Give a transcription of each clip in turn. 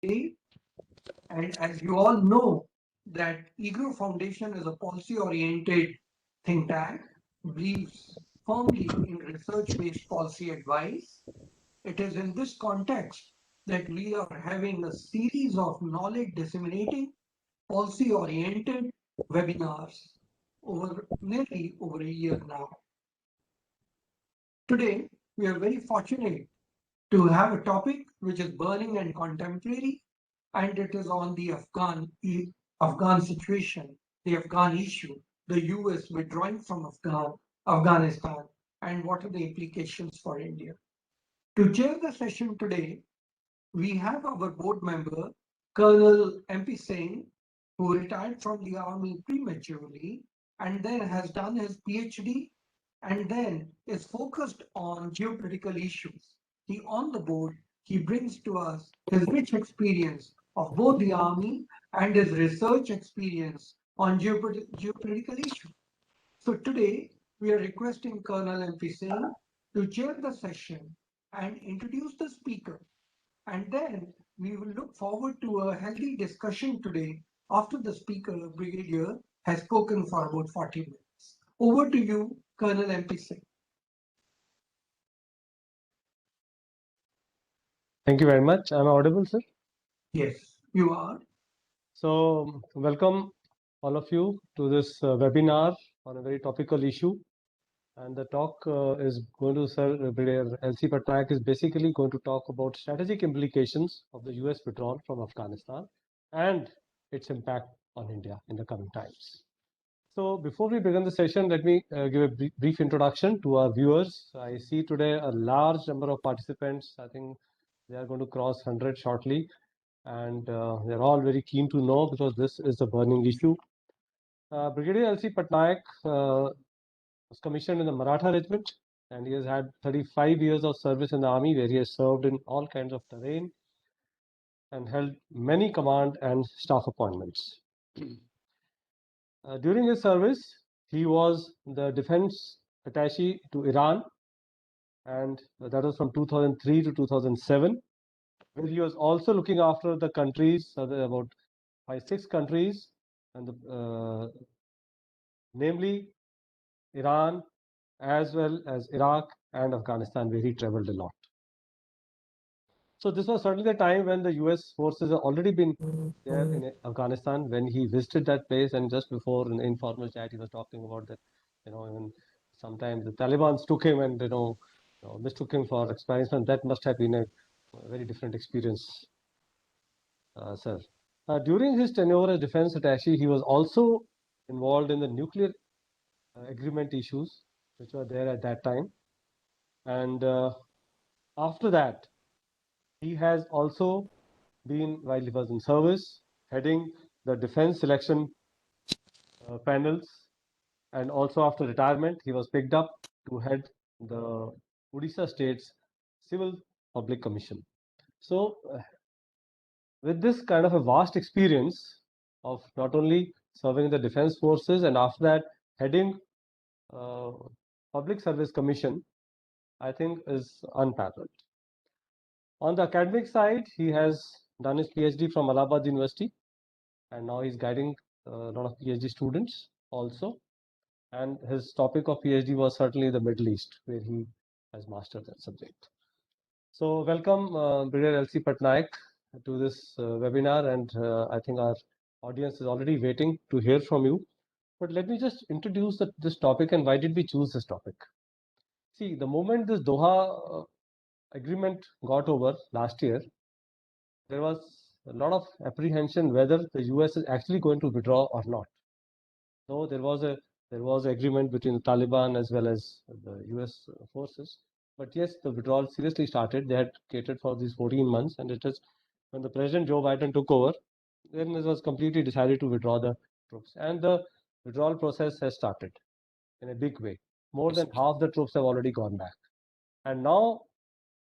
today. And as you all know, that EGROW Foundation is a policy-oriented think tank, believes firmly in research-based policy advice. It is in this context that we are having a series of knowledge disseminating, policy-oriented webinars nearly over a year now. Today, we are very fortunate to have a topic which is burning and contemporary, and it is on the Afghan situation, the Afghan issue, the US withdrawing from Afghanistan, and what are the implications for India. To chair the session today, we have our board member, Colonel MP Singh, who retired from the army prematurely and then has done his PhD and then is focused on geopolitical issues. On the board, he brings to us his rich experience of both the army and his research experience on geopolitical issues. So today, we are requesting Colonel MP Singh to chair the session and introduce the speaker. And then we will look forward to a healthy discussion today after the speaker, Brigadier, has spoken for about 40 minutes. Over to you, Colonel MP Singh. Thank you very much. Am I audible, sir? Yes, you are. So, welcome all of you to this webinar on a very topical issue. And the talk is going to, sir, Brigadier LC Patnaik is basically going to talk about strategic implications of the US withdrawal from Afghanistan and its impact on India in the coming times. So, before we begin the session, let me give a brief introduction to our viewers. I see today a large number of participants. I think they are going to cross 100 shortly, and they're all very keen to know because this is a burning issue. Brigadier LC Patnaik was commissioned in the Maratha Regiment, and he has had 35 years of service in the army, where he has served in all kinds of terrain and held many command and staff appointments. During his service, he was the defense attaché to Iran, and that was from 2003 to 2007, where he was also looking after the countries, about 5-6 countries, and namely Iran, as well as Iraq and Afghanistan, where he traveled a lot. So this was certainly the time when the US forces had already been there in Afghanistan when he visited that place, and just before in informal chat he was talking about that, even sometimes the Taliban took him and mistook him for Afghanistan. That must have been a very different experience, sir. During his tenure as defense attaché, he was also involved in the nuclear agreement issues which were there at that time, and after that he has also been, while he was in service, heading the defense selection panels, and also after retirement he was picked up to head the Odisha State's Civil Public Commission. So with this kind of a vast experience of not only serving in the defense forces and after that heading Public Service Commission, I think is unparalleled. On the academic side, he has done his PhD from Allahabad University, and now he's guiding a lot of PhD students also. And his topic of PhD was certainly the Middle East, where he has mastered that subject. So welcome, Brigadier LC Patnaik, to this webinar, and I think our audience is already waiting to hear from you. But let me just introduce this topic and why did we choose this topic. See, the moment this Doha agreement got over last year, there was a lot of apprehension whether the US is actually going to withdraw or not. So there was an agreement between the Taliban as well as the US forces. But yes, the withdrawal seriously started. They had catered for these 14 months, and it is when the President Joe Biden took over, then it was completely decided to withdraw the troops, and the withdrawal process has started in a big way. More than half the troops have already gone back, and now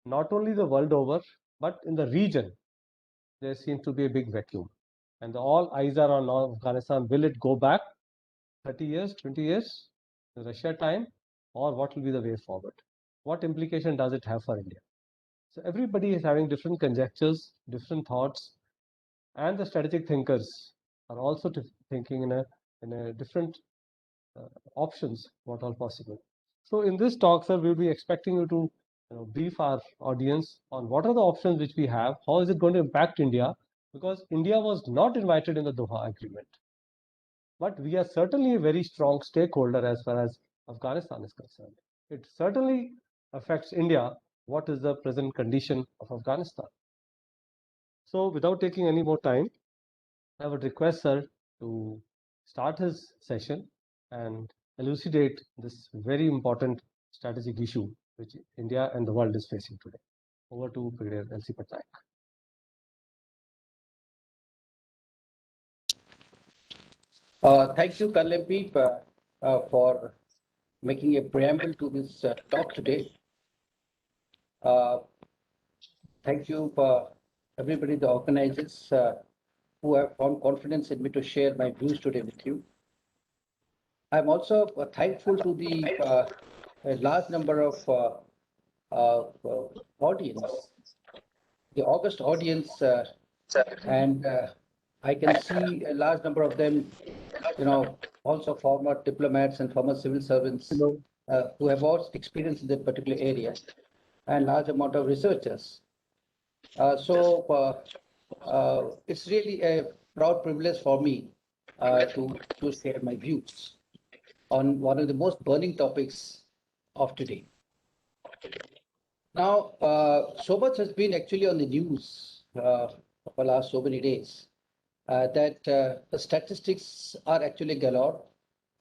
not only the world over, but in the region, there seems to be a big vacuum, and all eyes are on Afghanistan. Will it go back 30 years, 20 years, the Russia time, or what will be the way forward? What implication does it have for India? So everybody is having different conjectures, different thoughts, and the strategic thinkers are also thinking in a different options what all possible. So in this talk, sir, we'll be expecting you to brief our audience on what are the options which we have, how is it going to impact India, because India was not invited in the Doha Agreement. But we are certainly a very strong stakeholder as far as Afghanistan is concerned. It certainly affects India, what is the present condition of Afghanistan. So without taking any more time, I would request sir to start his session and elucidate this very important strategic issue which India and the world is facing today. Over to Brigadier L.C. Patnaik. Thank you, Kallempeep, for making a preamble to this talk today. Thank you, everybody, the organizers who have found confidence in me to share my views today with you. I'm also thankful to the a large number of audience, the August audience, and I can see a large number of them, also former diplomats and former civil servants who have also experience in that particular area, and large amount of researchers. So it's really a proud privilege for me to share my views on one of the most burning topics of today. Now, so much has been actually on the news for the last so many days that the statistics are actually galore,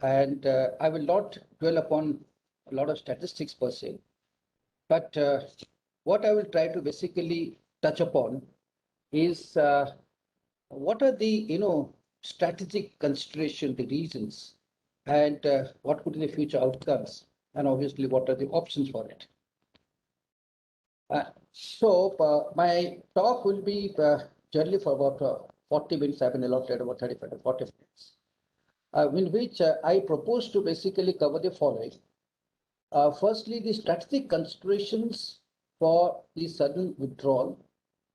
and I will not dwell upon a lot of statistics per se, but what I will try to basically touch upon is what are the strategic consideration, the reasons, and what could be the future outcomes, and obviously what are the options for it. So my talk will be generally for about 40 minutes. I've been allotted about 35 to 40 minutes, in which I propose to basically cover the following. Firstly, the strategic considerations for the sudden withdrawal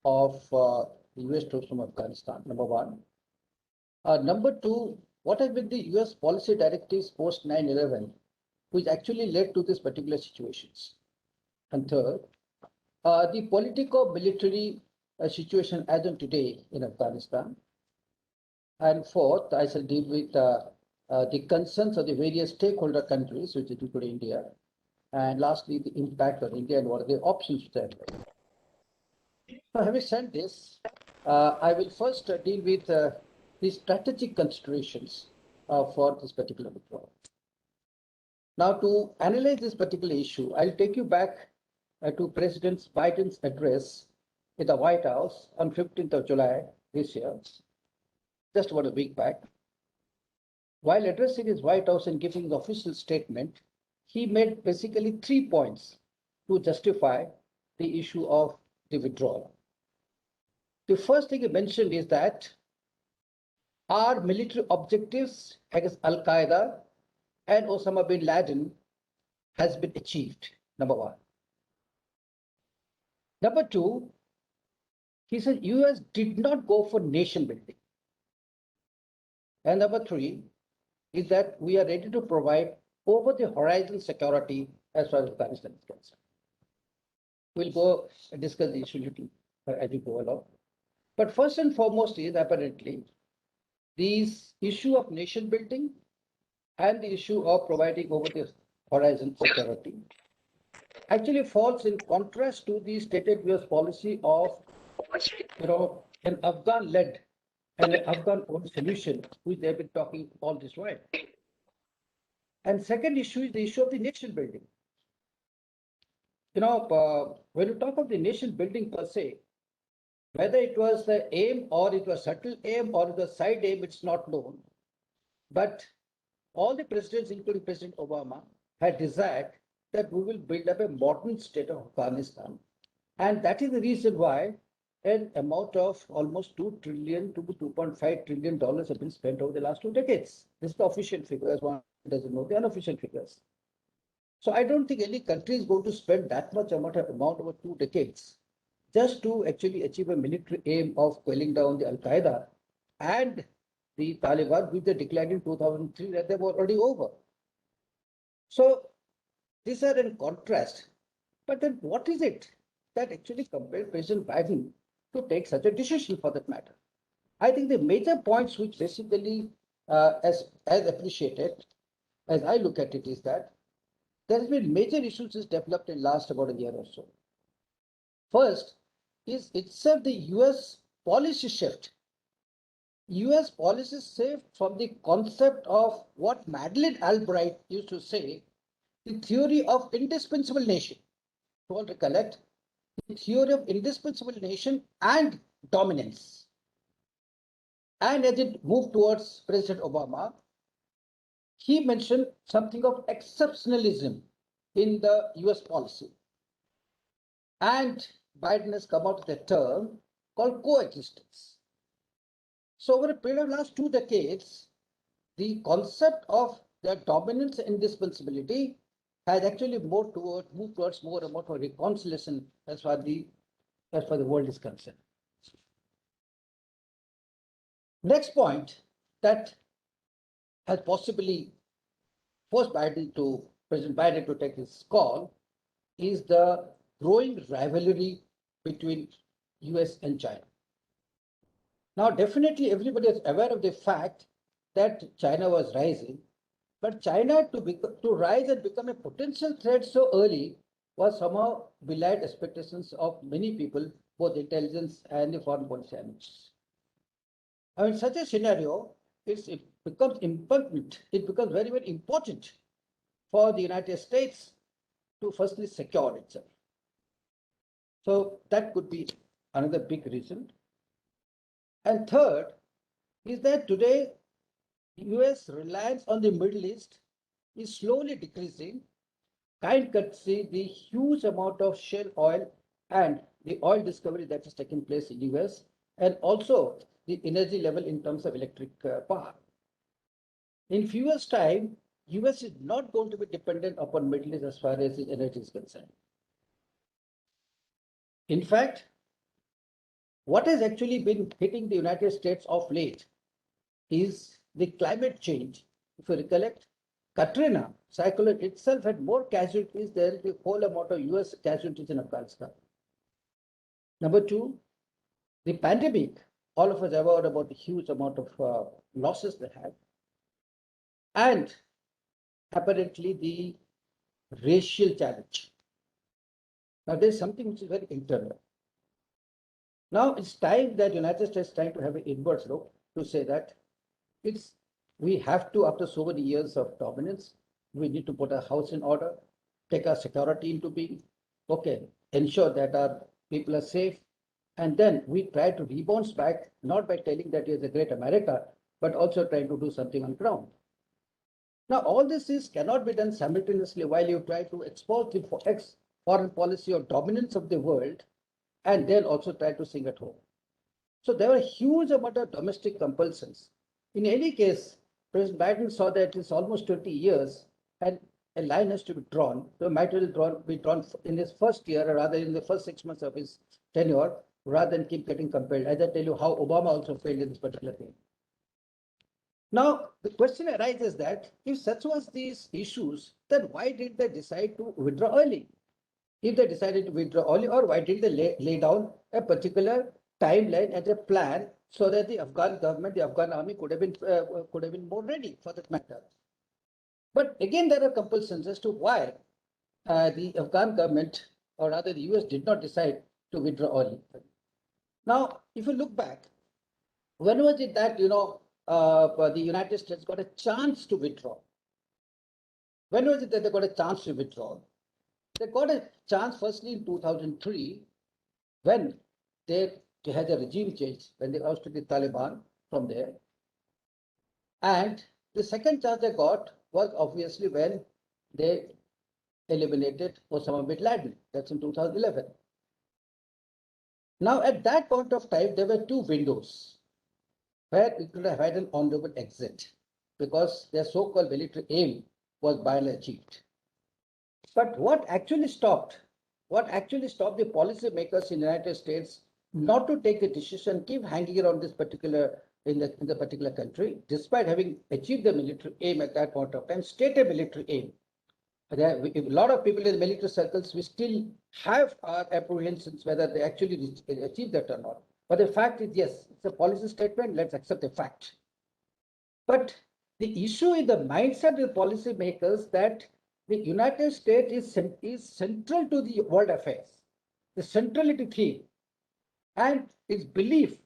of the US troops from Afghanistan, number one. Number two, what have been the US policy directives post 9/11, which actually led to these particular situations? And third, the politico-military situation as on today in Afghanistan. And fourth, I shall deal with the concerns of the various stakeholder countries, which include India. And lastly, the impact on India and what are the options there. So having said this, I will first deal with the strategic considerations for this particular withdrawal. Now, to analyze this particular issue, I'll take you back to President Biden's address in the White House on 15th of July this year, just about a week back. While addressing his White House and giving the official statement, he made basically 3 points to justify the issue of the withdrawal. The first thing he mentioned is that our military objectives against Al-Qaeda and Osama bin Laden has been achieved, number one. Number two, he said US did not go for nation building. And number three is that we are ready to provide over the horizon security as far as Afghanistan is concerned. We'll go and discuss the issue little as we go along. But first and foremost is apparently this issue of nation building and the issue of providing over the horizon security actually falls in contrast to the stated US policy of an Afghan-led and an Afghan-owned solution, which they've been talking all this while. And second issue is the issue of the nation building. When you talk of the nation building per se, whether it was the aim or it was subtle aim or it was side aim, it's not known. But all the presidents, including President Obama, had desired that we will build up a modern state of Afghanistan. And that is the reason why an amount of almost $2 trillion to $2.5 trillion have been spent over the last 2 decades. This is the official figures. One doesn't know the unofficial figures. So I don't think any country is going to spend that much amount over 2 decades just to actually achieve a military aim of quelling down the Al-Qaeda and the Taliban, which they declared in 2003 that they were already over. So these are in contrast. But then what is it that actually compelled President Biden to take such a decision for that matter? I think the major points which basically, as appreciated, as I look at it, is that there has been major issues is developed in last about a year or so. First is itself the US policy shift. US policy shift from the concept of what Madeleine Albright used to say, the theory of indispensable nation. You all recollect the theory of indispensable nation and dominance. And as it moved towards President Obama, he mentioned something of exceptionalism in the US policy. And Biden has come out with a term called coexistence. So over a period of last 2 decades, the concept of the dominance and indispensability has actually moved towards more and more for reconciliation as far as the world is concerned. Next point that has possibly forced President Biden to take this call is the growing rivalry between US and China. Now, definitely everybody is aware of the fact that China was rising, but China to rise and become a potential threat so early was somehow belied expectations of many people, both intelligence and the foreign policy analysts. I mean, such a scenario, it becomes important. It becomes very, very important for the United States to firstly secure itself. So that could be another big reason. And third is that today US reliance on the Middle East is slowly decreasing, kind courtesy the huge amount of shale oil and the oil discovery that has taken place in US, and also the energy level in terms of electric power. In few years' time, US is not going to be dependent upon Middle East as far as its energy is concerned. In fact, what has actually been hitting the United States of late is the climate change. If you recollect, Katrina cyclone itself had more casualties than the whole amount of US casualties in Afghanistan. Number two, the pandemic, all of us are aware about the huge amount of losses they had. And apparently the racial challenge. Now there's something which is very internal. Now it's time that United States is trying to have an inward look to say that we have to, after so many years of dominance, we need to put our house in order, take our security into being, ensure that our people are safe, and then we try to rebound back, not by telling that it is a great America, but also trying to do something on ground. Now, all this cannot be done simultaneously while you try to expose the foreign policy or dominance of the world, and then also try to sing at home. So there were a huge amount of domestic compulsions. In any case, President Biden saw that it's almost 20 years and a line has to be drawn. So it might well be drawn in his first year, or rather in the first 6 months of his tenure, rather than keep getting compelled. As I tell you how Obama also failed in this particular thing. Now, the question arises that if such was these issues, then why did they decide to withdraw early? If they decided to withdraw early, or why did they lay down a particular timeline and a plan so that the Afghan government, the Afghan army could have been more ready for that matter? But again, there are compulsions as to why the Afghan government, or rather the US, did not decide to withdraw early. Now, if you look back, when was it that the United States got a chance to withdraw? When was it that they got a chance to withdraw? They got a chance firstly in 2003 when they had a regime change, when they ousted the Taliban from there. And the second chance they got was obviously when they eliminated Osama bin Laden. That's in 2011. Now, at that point of time, there were two windows where it could have had an honorable exit because their so-called military aim was by and large achieved. But what actually stopped what actually stopped the policy makers in the United States not to take a decision, keep hanging around this particular in the particular country, despite having achieved the military aim at that point of time, stated military aim. There, a lot of people in the military circles, we still have our apprehensions whether they actually achieve that or not. But the fact is, yes, it's a policy statement. Let's accept the fact. But the issue in the mindset of the policy makers that the United States is central to the world affairs, the centrality theme, and its belief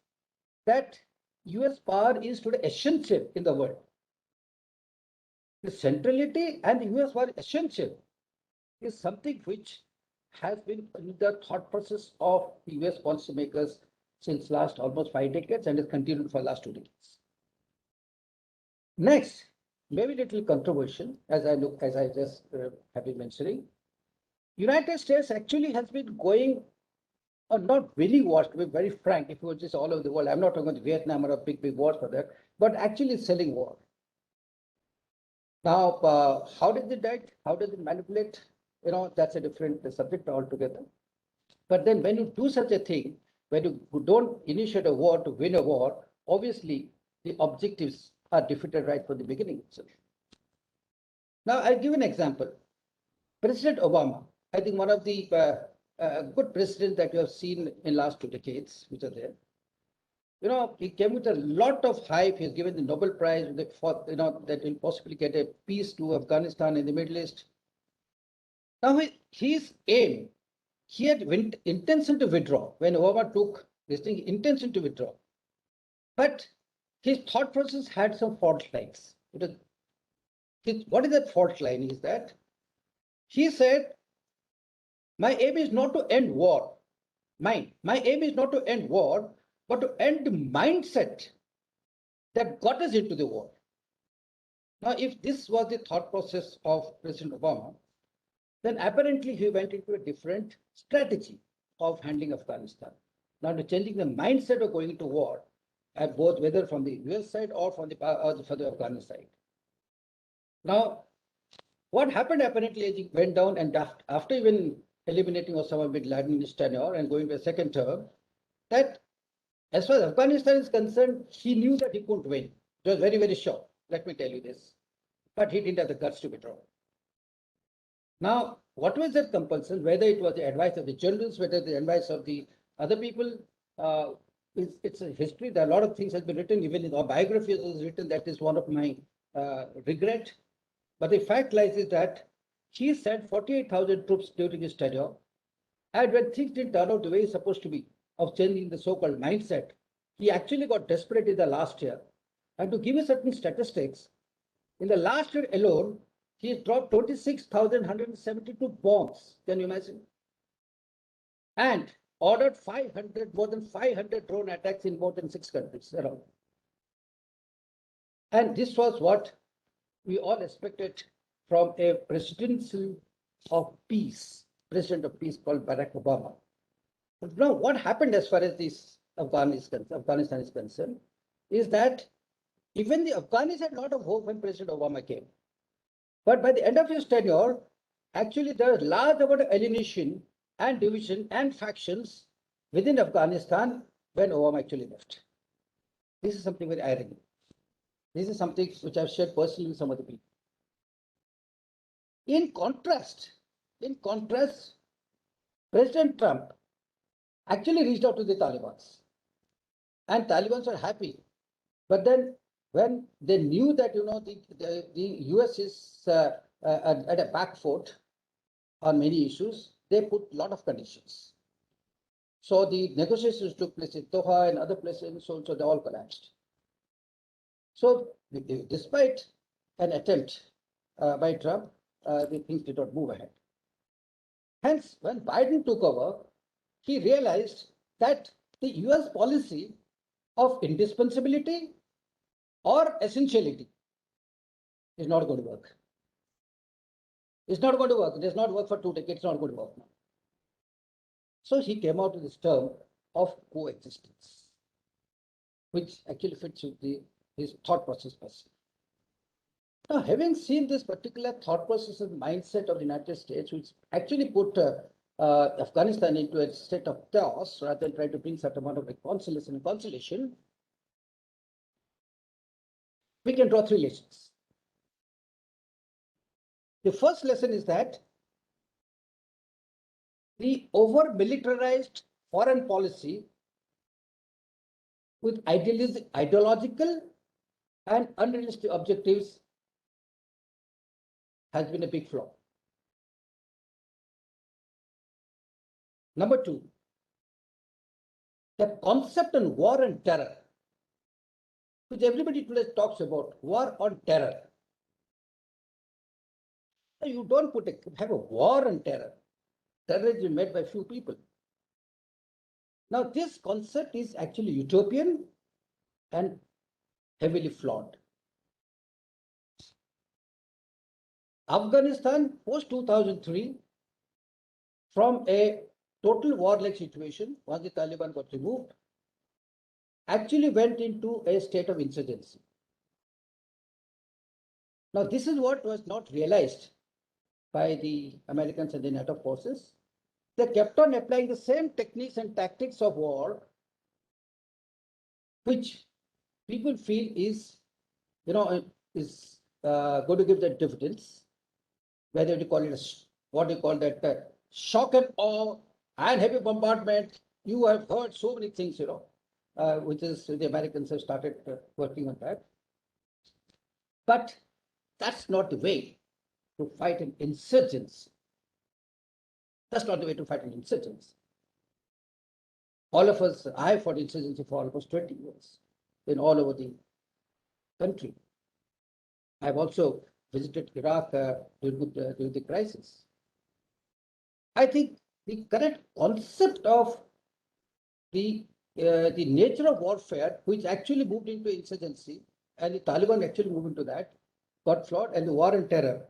that US power is today essential in the world. The centrality and the US power essential is something which has been in the thought process of the US policymakers since last almost 5 decades and has continued for the last 2 decades. Next, maybe a little controversial, as I just have been mentioning. United States actually has been going on not winning wars, to be very frank, if it was just all over the world. I'm not talking about Vietnam or a big wars for that, but actually selling war. Now, how did they do it? How did they manipulate? You know, that's a different subject altogether. But then when you do such a thing, when you don't initiate a war to win a war, obviously the objectives are defeated right from the beginning itself. Now, I'll give an example. President Obama, I think one of the good presidents that you have seen in last 2 decades, which are there. You know, he came with a lot of hype. He's given the Nobel Prize for, you know, that will possibly get a peace to Afghanistan in the Middle East. Now, his aim, he had intention to withdraw when Obama took this thing, intention to withdraw. But his thought process had some fault lines. What is that fault line? Is that he said, my aim is not to end war. My aim is not to end war, but to end the mindset that got us into the war. Now, if this was the thought process of President Obama, then apparently he went into a different strategy of handling Afghanistan. Now, to changing the mindset of going into war, at both whether from the US side or from the Afghan side. Now, what happened apparently as he went down and after even eliminating Osama bin Laden in his tenure and going to a second term, that as far as Afghanistan is concerned, he knew that he couldn't win. It was very, very sure. Let me tell you this. But he didn't have the guts to withdraw. Now, what was that compulsion? Whether it was the advice of the generals, whether the advice of the other people, it's a history. There are a lot of things that have been written, even in our biographies was written. That is one of my regret. But the fact lies is that he sent 48,000 troops during his tenure. And when things didn't turn out the way it's supposed to be, of changing the so-called mindset, he actually got desperate in the last year. And to give you certain statistics, in the last year alone, he dropped 26,172 bombs. Can you imagine? And ordered more than 500 drone attacks in more than 6 countries around. And this was what we all expected from a president of peace called Barack Obama. But now, what happened as far as this Afghanistan is concerned is that even the Afghans had a lot of hope when President Obama came. But by the end of his tenure, actually there was large amount of alienation and division and factions within Afghanistan when Obama actually left. This is something very ironic. This is something which I've shared personally with some other people. In contrast, President Trump actually reached out to the Taliban. And Taliban were happy. But then when they knew that, you know, the US is at a back foot on many issues, they put a lot of conditions. So the negotiations took place in Doha and other places, so they all collapsed. So despite an attempt by Trump, the things did not move ahead. Hence, when Biden took over, he realized that the US policy of indispensability or essentiality is not going to work. It's not going to work. It does not work for 2 decades. It's not going to work now. So he came out with this term of coexistence, which actually fits with his thought process person. Now, having seen this particular thought process and mindset of the United States, which actually put Afghanistan into a state of chaos rather than try to bring certain amount of reconciliation and conciliation, we can draw 3 lessons. The first lesson is that the over-militarized foreign policy with ideological and unrealistic objectives has been a big flaw. Number 2, the concept on war and terror, which everybody today talks about, war on terror. You don't have a war on terror. Terrorism made by few people. Now, this concept is actually utopian and heavily flawed. Afghanistan post 2003, from a total war-like situation, once the Taliban got removed, actually went into a state of insurgency. Now, this is what was not realized by the Americans and the NATO forces. They kept on applying the same techniques and tactics of war, which people feel is, going to give them dividends, whether you call it what you call that shock and awe and heavy bombardment. You have heard so many things, which is the Americans have started working on that. But that's not the way to fight an insurgency. That's not the way to fight an insurgency. All of us, I fought insurgency for almost 20 years in all over the country. I've also visited Iraq during the crisis. I think the correct concept of the nature of warfare, which actually moved into insurgency, and the Taliban actually moved into that, got flawed, and the war and terror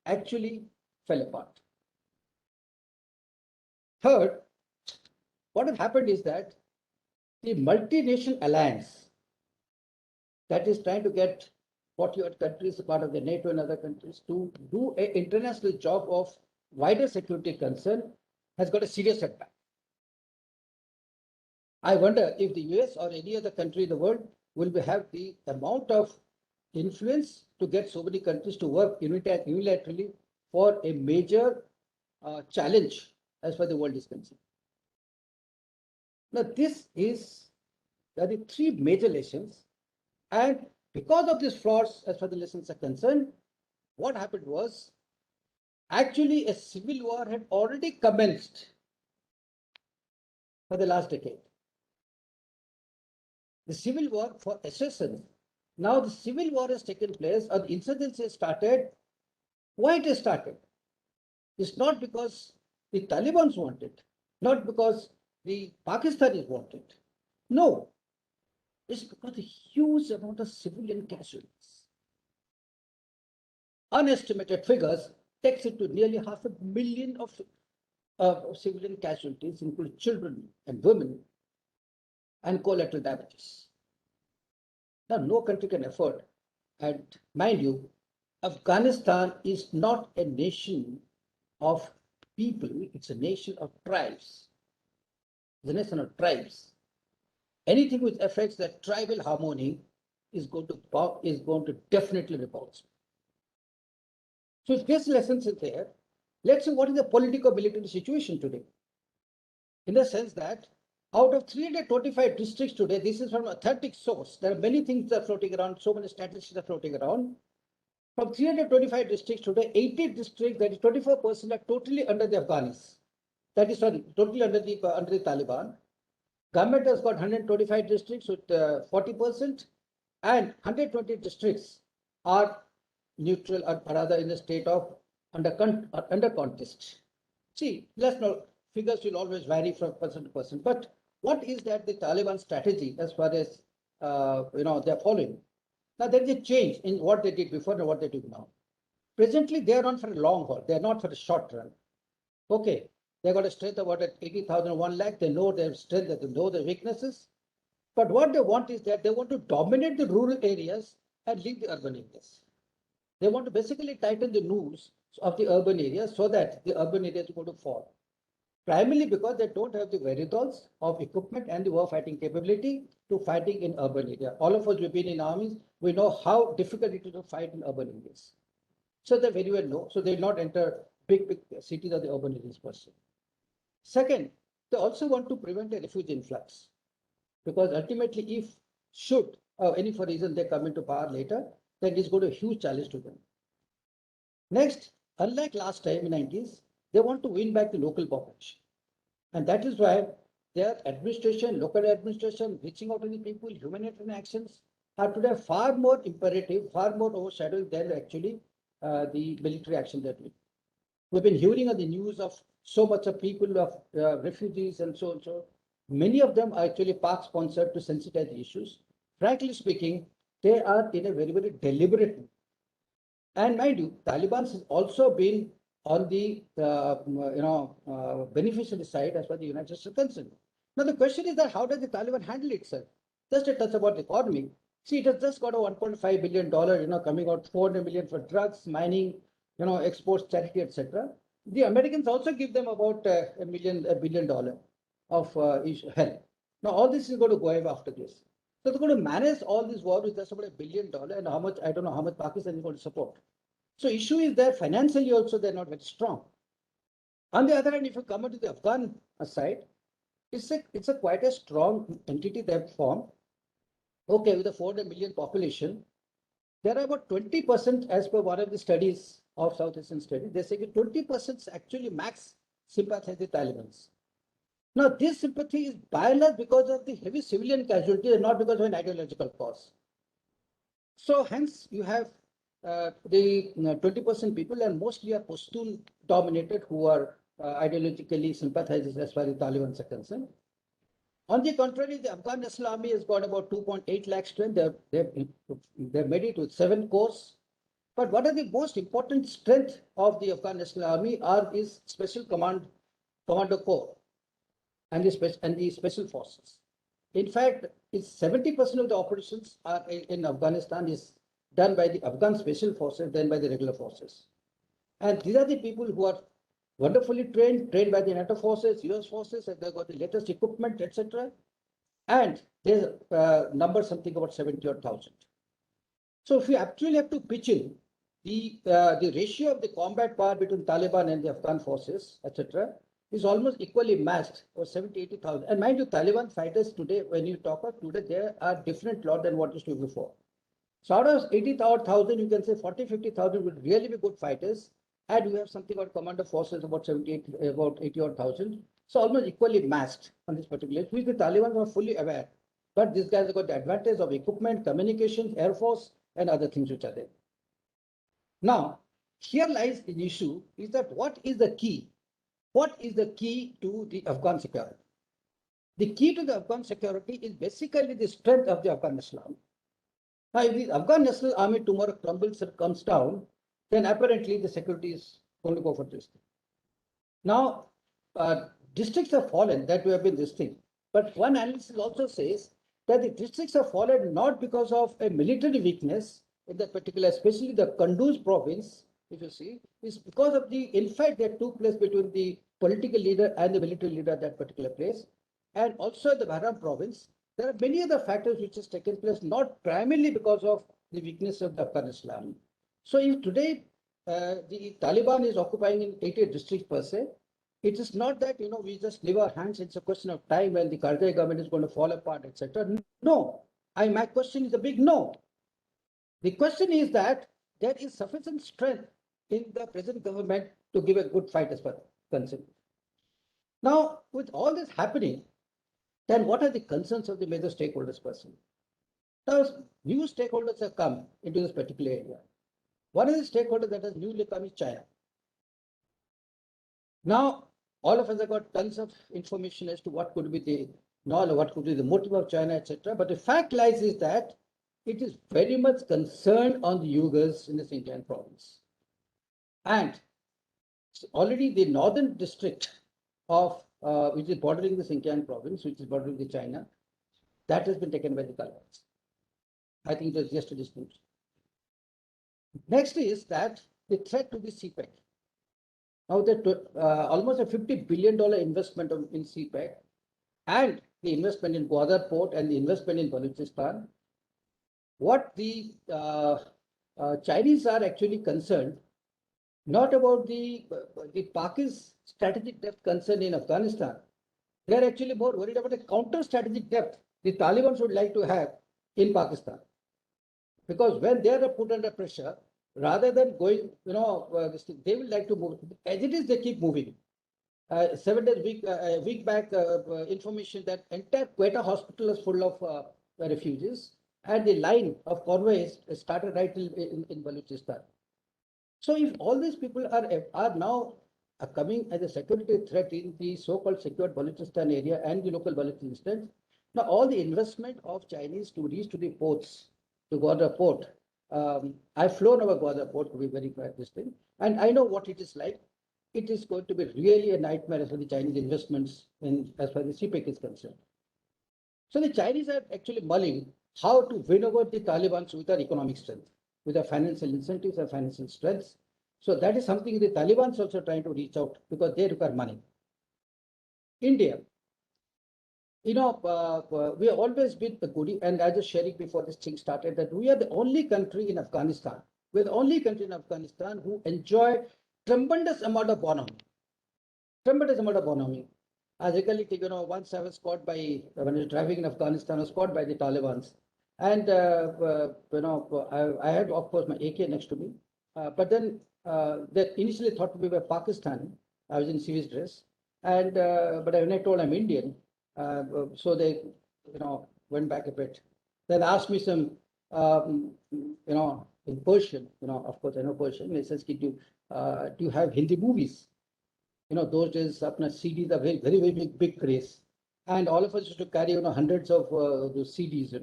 actually fell apart. Third, what has happened is that the multinational alliance that is trying to get 40-odd countries, part of the NATO and other countries, to do an international job of wider security concern has got a serious setback. I wonder if the US or any other country in the world will have the amount of influence to get so many countries to work unilaterally for a major challenge as far as the world is concerned. Now, this is the 3 major lessons, and because of these flaws as far as the lessons are concerned, what happened was actually a civil war had already commenced for the last decade. The civil war for assassin. Now the civil war has taken place, or the insurgency has started. Why it has started? It's not because the Taliban want it, not because the Pakistanis want it. No, it's because the huge amount of civilian casualties. Unestimated figures takes it to nearly 500,000 of civilian casualties, including children and women, and collateral damages. Now, no country can afford, and mind you, Afghanistan is not a nation of people, it's a nation of tribes. It's a nation of tribes. Anything which affects that tribal harmony is going to definitely repulse. So if this lesson is there, let's see what is the political-military situation today. In the sense that out of 325 districts today, this is from an authentic source. There are many things that are floating around, so many statistics are floating around. From 325 districts today, 80 districts, that is 24%, are totally under the Afghanis. That is, sorry, totally under the Taliban. Government has got 125 districts with 40%, and 120 districts are neutral, or rather in a state of under contest. See, let's know, figures will always vary from person to person, but what is that the Taliban strategy as far as they're following? Now there is a change in what they did before and what they do now. Presently, they are on for a long haul. They are not for a short run. Okay, they got a strength of about 80,000, 1 lakh. They know their strength, they know their weaknesses. But what they want is that they want to dominate the rural areas and leave the urban areas. They want to basically tighten the noose of the urban areas so that the urban areas are going to fall. primarily because they don't have the wherewithals of equipment and the war fighting capability to fighting in urban area. All of us who've been in armies, we know how difficult it is to fight in urban areas. So they very well know. So they will not enter big cities or the urban areas per se. Second, they also want to prevent a refugee influx, because ultimately, if should any for reason they come into power later, then it's going to be a huge challenge to them. Next, unlike last time in 90s, they want to win back the local population. And that is why their administration, local administration, reaching out to the people, humanitarian actions are today far more imperative, far more overshadowing than actually the military action that we. We've been hearing on the news of so much of people of refugees and so on. So many of them are actually Pak sponsored to sensitize the issues. Frankly speaking, they are in a very, very deliberate. And mind you, Taliban has also been on the beneficiary side as far as the United States is concerned. Now the question is that how does the Taliban handle itself? Just a touch about the economy. See, it has just got a $1.5 billion, coming out 400 million for drugs, mining, exports, charity, etc. The Americans also give them about $1 billion of help. Now all this is going to go away after this. So they're going to manage all this war with just about $1 billion, and how much, I don't know how much Pakistan is going to support. So issue is that financially also they're not very strong. On the other hand, if you come into the Afghan side, it's a quite a strong entity they've formed. Okay, with a 400 million population, there are about 20%, as per one of the studies of South Asian studies, they say that 20% actually max sympathize with the Taliban. Now, this sympathy is by and large because of the heavy civilian casualties and not because of an ideological cause. So hence you have the 20% people, and mostly are Pashtun dominated, who are ideologically sympathizers as far as the Taliban are concerned. On the contrary, the Afghan National Army has got about 2.8 lakh strength. They've made it with 7 corps. But what are the most important strength of the Afghan National Army is Special Commando Corps and the Special Forces. In fact, it's 70% of the operations are in Afghanistan is done by the Afghan Special Forces than by the regular forces. And these are the people who are wonderfully trained by the NATO forces, US forces, and they've got the latest equipment, etc. And there's number something about 70,000. So if you actually have to pitch in the ratio of the combat power between Taliban and the Afghan forces, etc., is almost equally matched, or 70,000-80,000. And mind you, Taliban fighters today, when you talk of today, they are different lot than what used to be before. So out of 80,000, you can say 40-50,000 would really be good fighters. And we have something called commando forces, about 80,000. So almost equally matched on this particular, which the Taliban are fully aware. But these guys have got the advantage of equipment, communications, air force, and other things which are there. Now, here lies the issue, is that what is the key? What is the key to the Afghan security? The key to the Afghan security is basically the strength of the Afghan National Army. Now, if the Afghan National Army tomorrow crumbles or comes down, then apparently the security is going to go for this thing. Now, districts have fallen, that we have been this thing. But one analysis also says that the districts have fallen not because of a military weakness in that particular, especially the Kunduz province, if you see, is because of the infight that took place between the political leader and the military leader at that particular place. And also the Bahram province, there are many other factors which has taken place, not primarily because of the weakness of the Afghan Islam. So if today the Taliban is occupying in 88 districts per se, it is not that, we just leave our hands. It's a question of time when the Karzai government is going to fall apart, etc. No, my question is a big no. The question is that there is sufficient strength in the present government to give a good fight as far as concerned. Now, with all this happening, then what are the concerns of the major stakeholders person? Now, new stakeholders have come into this particular area. One of the stakeholders that has newly come is China. Now, all of us have got tons of information as to what could be the knowledge, what could be the motive of China, etc. But the fact lies is that it is very much concerned on the Uyghurs in the Xinjiang province. And already the northern district of which is bordering the Xinjiang province, which is bordering the China, that has been taken by the Taliban. I think it was yesterday's news. Next is that the threat to the Cpec. Now almost a $50 billion investment in Cpec and the investment in Gwadar port and the investment in Balochistan, what the Chinese are actually concerned, not about the Pakistan strategic depth concern in Afghanistan. They are actually more worried about the counter strategic depth the Taliban would like to have in Pakistan. Because when they are put under pressure, rather than going, they will like to move. As it is, they keep moving. 7 days week back, information that entire Quetta hospital is full of refugees, and the line of convoys started right in Balochistan. So if all these people are now coming as a security threat in the so-called secured Balochistan area and the local Balochistan, now all the investment of Chinese to reach to the ports, to Gwadar port. I've flown over Gwadar port to be very this thing, and I know what it is like. It is going to be really a nightmare as far as the Chinese investments as far as the Cpec is concerned. So the Chinese are actually mulling how to win over the Taliban with their economic strength, with their financial incentives and financial strengths. So that is something the Taliban is also trying to reach out because they require money. India, we have always been the goodie, and I was just sharing before this thing started that we are the only country in Afghanistan. We're the only country in Afghanistan who enjoy tremendous amount of bonhomie. Tremendous amount of bonhomie. As I once I was caught by, when I was driving in Afghanistan, I was caught by the Taliban. And, I had, of course, my AK next to me. But then they initially thought we were Pakistani. I was in civil dress. And, but when I told I'm Indian, so they, went back a bit. Then asked me some, in Persian, of course I know Persian. They says, do you have Hindi movies? Those days, CDs are very, very, very big craze. And all of us used to carry, hundreds of those CDs,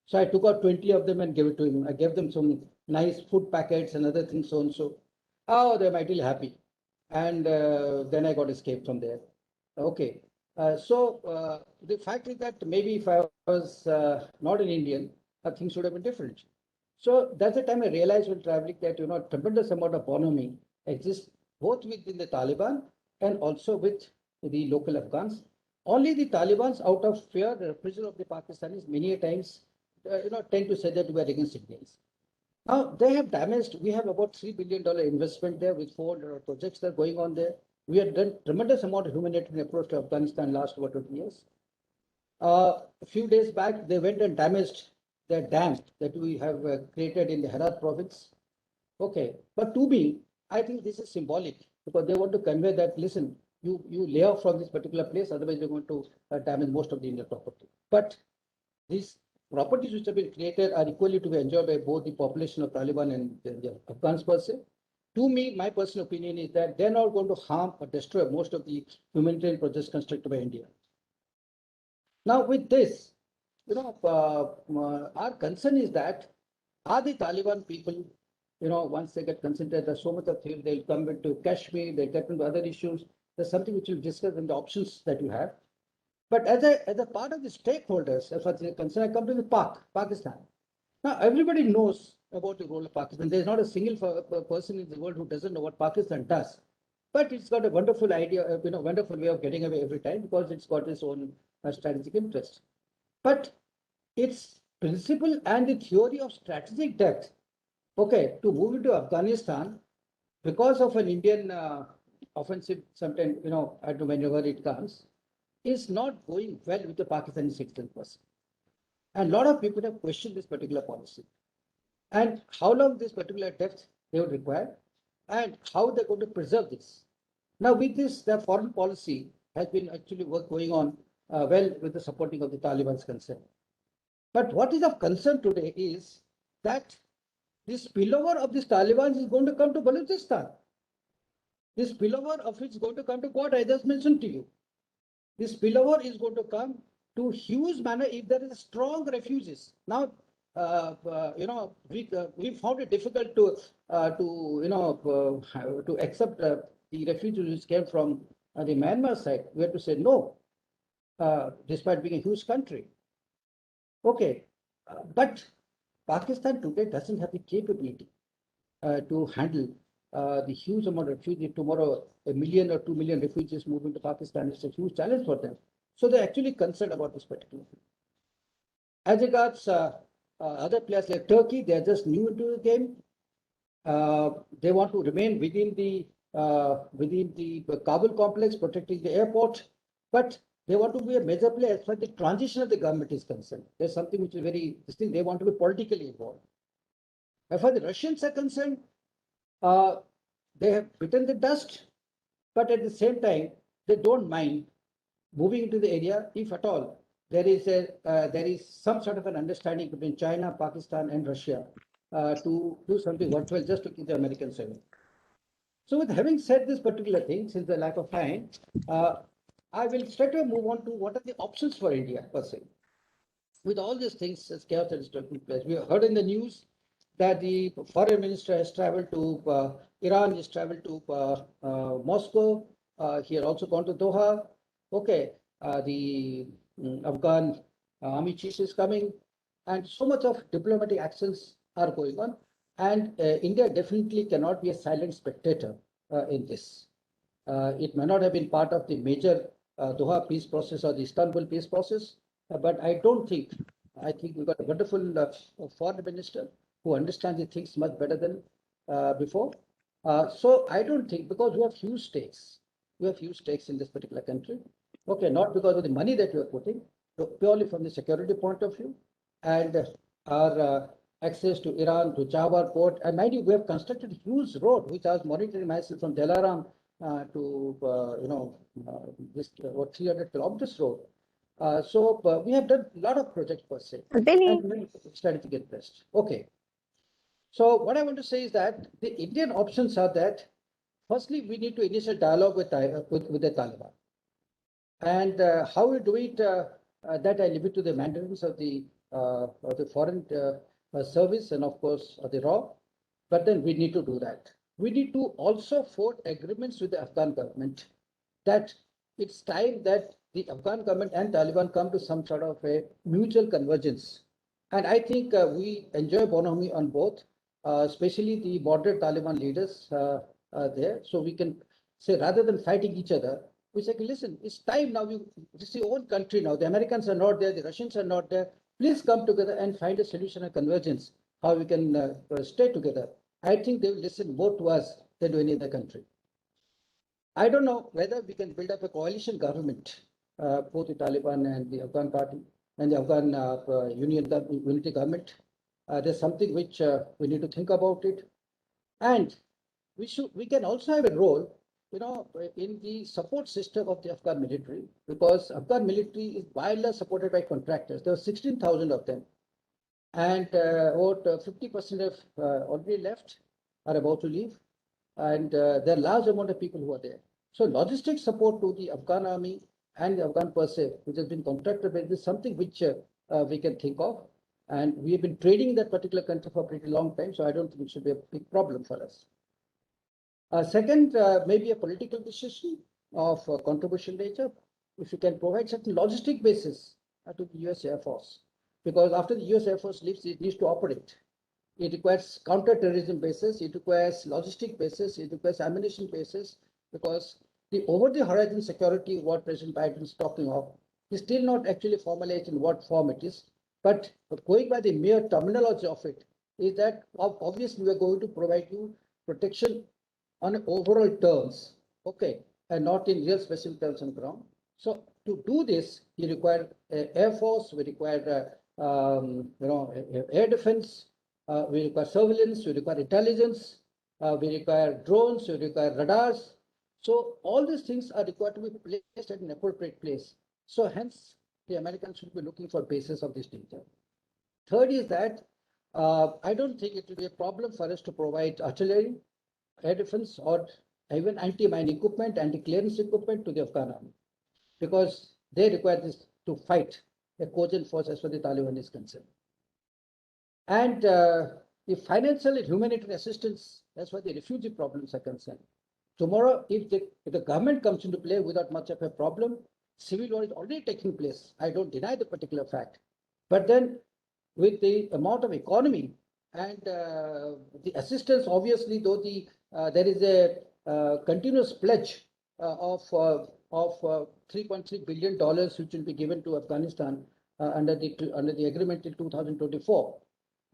So I took out 20 of them and gave it to him. I gave them some nice food packets and other things, so and so. Oh, they're mightily happy. And then I got escaped from there. Okay. So the fact is that maybe if I was not an Indian, things would have been different. So that's the time I realized when traveling that, tremendous amount of bonhomie exists both within the Taliban and also with the local Afghans. Only the Taliban, out of fear, the pressure of the Pakistanis, many a times, tend to say that we are against Indians. Now, they have damaged, we have about $3 billion investment there with 4 projects that are going on there. We have done tremendous amount of humanitarian approach to Afghanistan last about 20 years. A few days back, they went and damaged the dam that we have created in the Herat province. Okay, but to me, I think this is symbolic because they want to convey that, listen, you lay off from this particular place, otherwise you're going to damage most of the Indian property. But these properties which have been created are equally to be enjoyed by both the population of Taliban and the Afghans per se. To me, my personal opinion is that they're not going to harm or destroy most of the humanitarian projects constructed by India. Now, with this, our concern is that are the Taliban people, once they get concentrated, there's so much of things, they'll come into Kashmir, they'll get into other issues. There's something which we'll discuss in the options that you have. But as a part of the stakeholders, as far as they're concerned, I come to the Pakistan. Now, everybody knows about the role of Pakistan. There's not a single person in the world who doesn't know what Pakistan does. But it's got a wonderful idea, wonderful way of getting away every time because it's got its own strategic interest. But its principle and the theory of strategic depth, okay, to move into Afghanistan because of an Indian offensive, sometimes, whenever it comes, is not going well with the Pakistani citizen person. And a lot of people have questioned this particular policy and how long this particular depth they would require and how they're going to preserve this. Now, with this, the foreign policy has been actually going on well with the supporting of the Taliban's concern. But what is of concern today is that this spillover of these Taliban is going to come to Balochistan. This spillover of it is going to come to what I just mentioned to you. This spillover is going to come to huge manner if there is strong refugees. Now, we found it difficult to accept the refugees which came from the Myanmar side. We had to say no, despite being a huge country. Okay, but Pakistan today doesn't have the capability to handle the huge amount of refugees. Tomorrow, 1 million or 2 million refugees move into Pakistan. It's a huge challenge for them. So they're actually concerned about this particular thing. As regards other players like Turkey, they're just new into the game. They want to remain within the Kabul complex, protecting the airport, but they want to be a major player as far as the transition of the government is concerned. There's something which is very distinct. They want to be politically involved. As far as the Russians are concerned, they have bitten the dust, but at the same time, they don't mind moving into the area if at all there is some sort of an understanding between China, Pakistan, and Russia to do something worthwhile just to keep the Americans away. So with having said this particular thing, since the lack of time, I will straight away move on to what are the options for India per se. With all these things as chaos that is taking place, we have heard in the news that the foreign minister has traveled to Iran, has traveled to Moscow. He had also gone to Doha. Okay, the Afghan army chief is coming, and so much of diplomatic actions are going on. And India definitely cannot be a silent spectator in this. It may not have been part of the major Doha peace process or the Istanbul peace process, but I think we've got a wonderful foreign minister who understands the things much better than before. So I don't think, because we have huge stakes in this particular country. Okay, not because of the money that we are putting, but purely from the security point of view and our access to Iran, to Jawar port. And mind you, we have constructed a huge road, which I was monitoring myself from Delaram to, this 300 kilometers road. So we have done a lot of projects per se. And strategic interest. Okay. So what I want to say is that the Indian options are that, firstly, we need to initiate dialogue with the Taliban. And how we do it, that I leave it to the mandarins of the foreign service and of course the RAW. But then we need to do that. We need to also forge agreements with the Afghan government that it's time that the Afghan government and Taliban come to some sort of a mutual convergence. And I think we enjoy bonhomie on both, especially the moderate Taliban leaders there. So we can say, rather than fighting each other, we say, listen, it's time now. This is your own country now. The Americans are not there. The Russians are not there. Please come together and find a solution and convergence, how we can stay together. I think they will listen more to us than to any other country. I don't know whether we can build up a coalition government, both the Taliban and the Afghan party and the Afghan unity government. There's something which we need to think about it. And we can also have a role, in the support system of the Afghan military, because Afghan military is by and large supported by contractors. There are 16,000 of them. And about 50% have already left, are about to leave. And there are a large amount of people who are there. So logistic support to the Afghan army and the Afghan per se, which has been contracted, is something which we can think of. And we have been trading that particular country for a pretty long time. So I don't think it should be a big problem for us. Second, maybe a political decision of controversial nature. If you can provide certain logistic basis to the US Air Force, because after the US Air Force leaves, it needs to operate. It requires counter-terrorism basis, it requires logistic basis, it requires ammunition basis, because the over-the-horizon security, what President Biden is talking of, is still not actually formalized in what form it is. But going by the mere terminology of it, is that obviously we are going to provide you protection on overall terms, okay, and not in real specific terms on the ground. So to do this, you require Air Force, we require air defense, we require surveillance, we require intelligence, we require drones, we require radars. So all these things are required to be placed at an appropriate place. So hence, the Americans should be looking for bases of this nature. Third is that I don't think it will be a problem for us to provide artillery, air defense, or even anti-mine equipment, anti-clearance equipment to the Afghan army, because they require this to fight a cogent force as far as the Taliban is concerned. And the financial and humanitarian assistance as far as the refugee problems are concerned. Tomorrow, if the government comes into play without much of a problem, civil war is already taking place. I don't deny the particular fact. But then with the amount of economy and the assistance, obviously, though the there is a continuous pledge of $3.3 billion which will be given to Afghanistan under the agreement in 2024.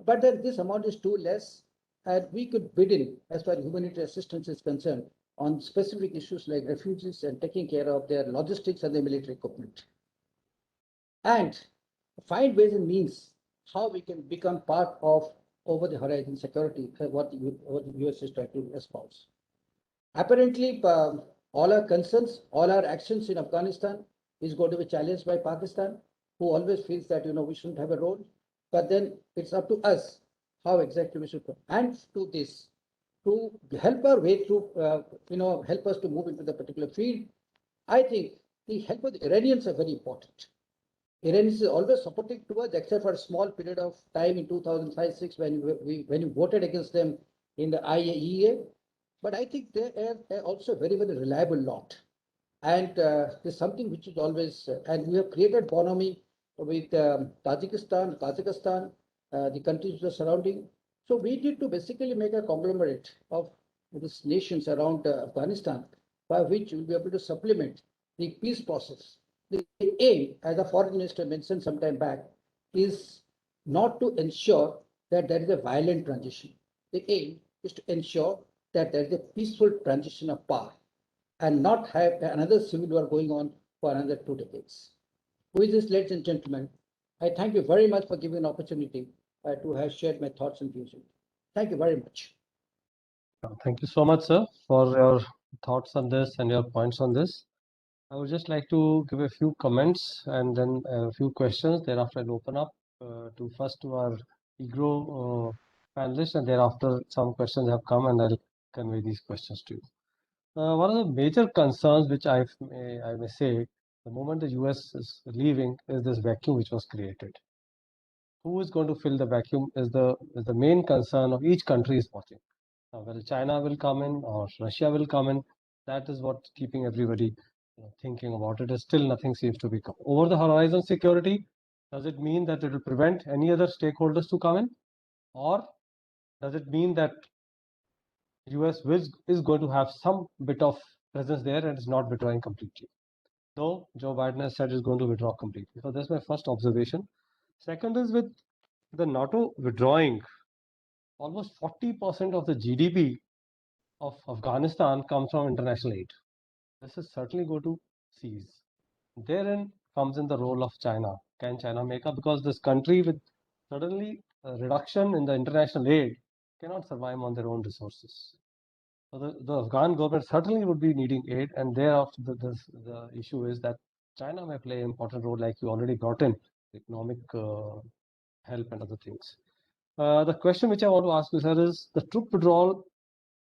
But then this amount is too less, and we could bid in as far as humanitarian assistance is concerned on specific issues like refugees and taking care of their logistics and their military equipment. And find ways and means how we can become part of over the horizon security, what the US is trying to espouse. Apparently, all our concerns, all our actions in Afghanistan is going to be challenged by Pakistan, who always feels that we shouldn't have a role. But then it's up to us how exactly we should go. And to this, to help our way through, help us to move into the particular field, I think the help of the Iranians are very important. Iranians is always supporting to us, except for a small period of time in 2005-6 when you voted against them in the IAEA. But I think they are also very, very reliable lot. And there's something which is always, and we have created bonhomie with Tajikistan, Kazakhstan, the countries which are surrounding. So we need to basically make a conglomerate of these nations around Afghanistan, by which we'll be able to supplement the peace process. The aim, as the foreign minister mentioned some time back, is not to ensure that there is a violent transition. The aim is to ensure that there is a peaceful transition of power and not have another civil war going on for another 2 decades. With this, ladies and gentlemen, I thank you very much for giving an opportunity to have shared my thoughts and views. Thank you very much. Thank you so much, sir, for your thoughts on this and your points on this. I would just like to give a few comments and then a few questions. Thereafter, I'll open up to our EGROW panelists, and thereafter some questions have come, and I'll convey these questions to you. One of the major concerns, which I may say, the moment the US is leaving, is this vacuum which was created. Who is going to fill the vacuum is the main concern of each country is watching. Now, whether China will come in or Russia will come in, that is what's keeping everybody thinking about it. Still, nothing seems to be coming. Over the horizon security, does it mean that it will prevent any other stakeholders to come in, or does it mean that US is going to have some bit of presence there and is not withdrawing completely? Though Joe Biden has said he's going to withdraw completely. So that's my first observation. Second is, with the NATO withdrawing, almost 40% of the GDP of Afghanistan comes from international aid. This is certainly going to cease. Therein comes in the role of China. Can China make up? Because this country, with suddenly a reduction in the international aid, cannot survive on their own resources. So the Afghan government certainly would be needing aid, and thereafter the issue is that China may play an important role, like you already brought in, economic help and other things. The question which I want to ask you, sir, is the troop withdrawal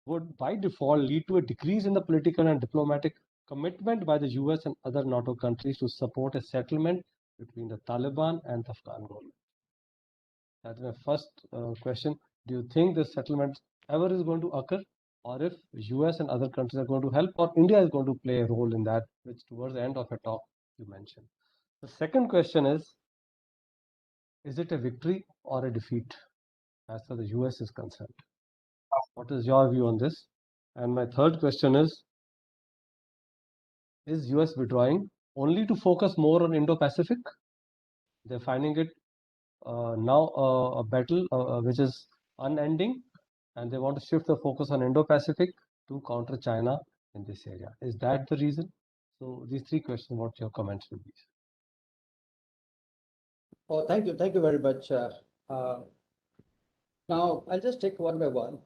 would by default lead to a decrease in the political and diplomatic commitment by the US and other NATO countries to support a settlement between the Taliban and the Afghan government. That's my first question. Do you think this settlement ever is going to occur, or if US and other countries are going to help, or India is going to play a role in that, which towards the end of your talk you mentioned? The second question is it a victory or a defeat as far as the US is concerned? What is your view on this? And my third question is US withdrawing only to focus more on Indo-Pacific? They're finding it now a battle which is unending, and they want to shift the focus on Indo-Pacific to counter China in this area. Is that the reason? So these three questions, what your comments would be? Oh, thank you very much. Now I'll just take one by one.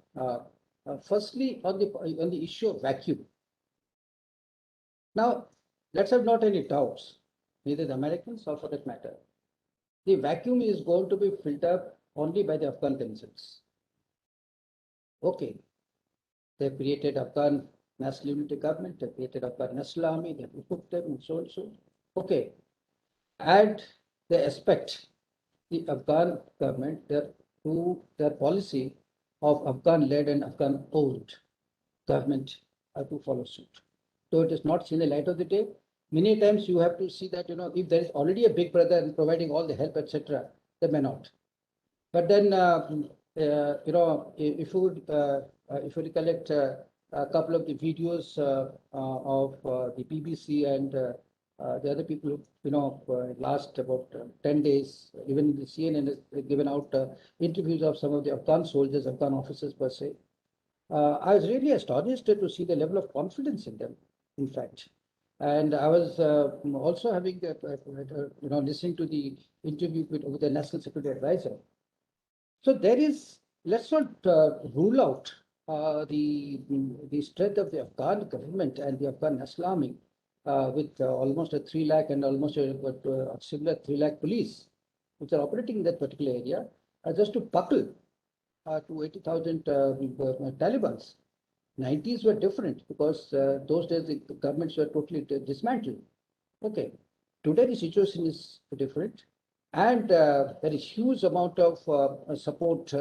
Firstly, on the issue of vacuum. Now, let's have not any doubts, neither the Americans or for that matter. The vacuum is going to be filled up only by the Afghan themselves. Okay, they created Afghan National Unity Government, they created Afghan National Army, they equipped them and so and so. Okay, and they expect the Afghan government to their policy of Afghan-led and Afghan-owned government to follow suit. So it is not seen the light of the day. Many times you have to see that, if there is already a big brother and providing all the help, etc., they may not. But then, if you would if you recollect a couple of the videos of the BBC and the other people, last about 10 days, even the CNN has given out interviews of some of the Afghan soldiers, Afghan officers per se. I was really astonished to see the level of confidence in them, in fact. And I was also having, listening to the interview with the National Security Advisor. So there is, let's not rule out the strength of the Afghan government and the Afghan National Army with almost a 3 lakh and almost a similar 3 lakh police, which are operating in that particular area, just to buckle to 80,000 Talibans. 90s were different because those days the governments were totally dismantled. Okay, today the situation is different, and there is huge amount of support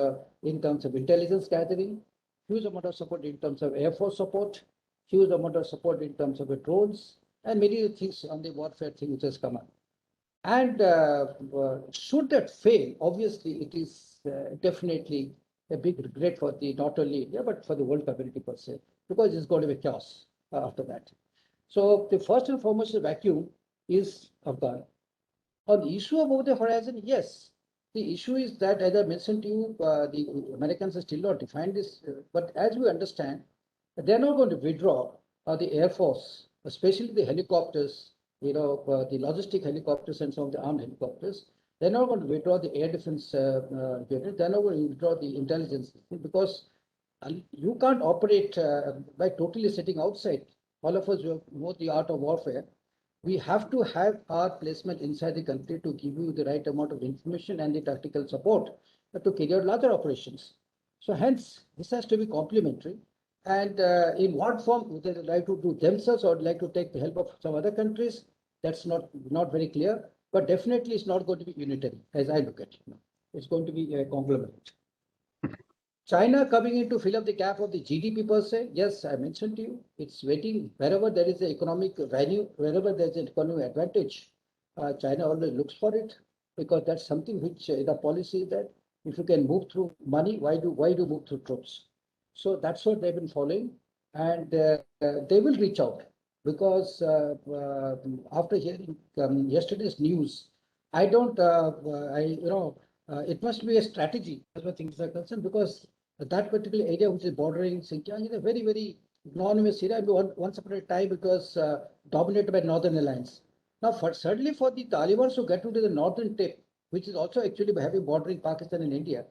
in terms of intelligence gathering, huge amount of support in terms of air force support, huge amount of support in terms of drones, and many things on the warfare thing which has come up. And should that fail, obviously it is definitely a big regret for the not only India but for the world community per se, because it's going to be chaos after that. So the first and foremost vacuum is Afghan. On the issue of over the horizon, yes, the issue is that, as I mentioned to you, the Americans have still not defined this, but as we understand, they're not going to withdraw the Air Force, especially the helicopters, the logistic helicopters and some of the armed helicopters. They're not going to withdraw the air defense unit. They're not going to withdraw the intelligence because you can't operate by totally sitting outside. All of us know the art of warfare. We have to have our placement inside the country to give you the right amount of information and the tactical support to carry out larger operations. So hence, this has to be complementary. And in what form would they like to do themselves or like to take the help of some other countries? That's not very clear, but definitely it's not going to be unitary as I look at it. It's going to be a conglomerate. China coming in to fill up the gap of the GDP per se. Yes, I mentioned to you, it's waiting wherever there is an economic value, wherever there's an economic advantage. China always looks for it because that's something which the policy is that if you can move through money, why do move through troops? So that's what they've been following, and they will reach out because after hearing yesterday's news, I don't, it must be a strategy as far as things are concerned because that particular area which is bordering Xinjiang is a very, very anonymous area. Once upon a time it was dominated by Northern Alliance. Now, certainly for the Taliban to get into the northern tip, which is also actually having bordering Pakistan and India,